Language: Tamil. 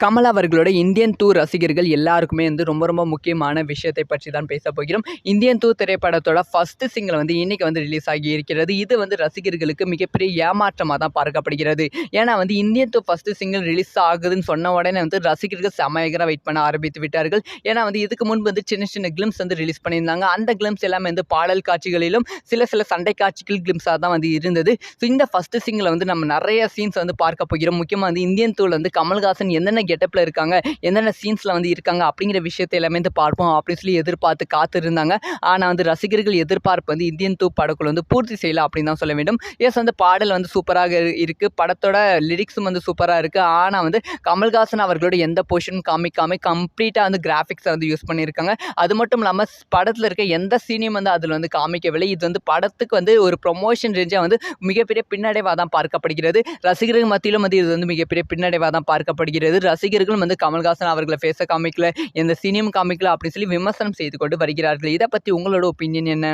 கமல் அவர்களோட இந்தியன் 2 ரசிகர்கள் எல்லாருக்குமே வந்து ரொம்ப ரொம்ப முக்கியமான விஷயத்தை பற்றி தான் பேச போகிறோம். இந்தியன் 2 திரைப்படத்தோட ஃபர்ஸ்ட் சிங்கிள் வந்து இன்னைக்கு வந்து ரிலீஸ் ஆகி இருக்கிறது. இது வந்து ரசிகர்களுக்கு மிகப்பெரிய ஏமாற்றமா தான் பார்க்கப்படுகிறது. ஏன்னா வந்து இந்தியன் 2 ஃபர்ஸ்ட் சிங்கிள் ரிலீஸ் ஆகுதுன்னு சொன்ன உடனே வந்து ரசிகர்கள் செமையாக வெயிட் பண்ண ஆரம்பித்து விட்டார்கள். ஏன்னா வந்து இதுக்கு முன்பு வந்து சின்ன சின்ன கிளிம்ஸ் வந்து ரிலீஸ் பண்ணியிருந்தாங்க. அந்த கிளிம்ஸ் எல்லாமே வந்து பாடல் காட்சிகளிலும் சில சண்டை காட்சிகள் கிளிம்ஸாக தான் வந்து இருந்தது. ஸோ இந்த ஃபர்ஸ்ட் சிங்கில் வந்து நம்ம நிறைய சீன்ஸ் வந்து பார்க்க போகிறோம். முக்கியமாக வந்து இந்தியன் 2ல வந்து கமல்ஹாசன் என்னென்ன கெட்டப்பில் இருக்காங்க, என்னென்ன சீன்ஸில் வந்து இருக்காங்க அப்படிங்கிற விஷயத்தை எல்லாமே வந்து பார்ப்போம் அப்படின்னு சொல்லி எதிர்பார்த்து காத்திருந்தாங்க. ஆனால் வந்து ரசிகர்கள் எதிர்பார்ப்பு வந்து இந்தியன் 2 படக்குழு வந்து பூர்த்தி செய்யலை அப்படின்னு தான் சொல்ல வேண்டும். எஸ் வந்து பாடல் வந்து சூப்பராக இருக்குது, படத்தோட லிரிக்ஸும் வந்து சூப்பராக இருக்குது. ஆனால் வந்து கமல்ஹாசன் அவர்களோட எந்த பொசிஷனும் காமிக்காம கம்ப்ளீட்டாக வந்து கிராஃபிக்ஸை வந்து யூஸ் பண்ணியிருக்காங்க. அது மட்டும் இல்லாமல் படத்தில் இருக்க எந்த சீனையும் வந்து அதில் வந்து காமிக்கவில்லை. இது வந்து படத்துக்கு வந்து ஒரு ப்ரொமோஷன் ரேஞ்சாக வந்து மிகப்பெரிய பின்னடைவாக தான் பார்க்கப்படுகிறது. ரசிகர்கள் மத்தியிலும் வந்து இது வந்து மிகப்பெரிய பின்னடைவாக தான் பார்க்கப்படுகிறது. ரசிகர்களும் வந்து கமல்ஹாசன் அவர்களை பேச காமிக்கல, எந்த சீனியும் காமிக்கல அப்படின்னு சொல்லி விமர்சனம் செய்து கொண்டு வருகிறார்கள். இதை பற்றி உங்களோட ஒப்பீனியன் என்ன?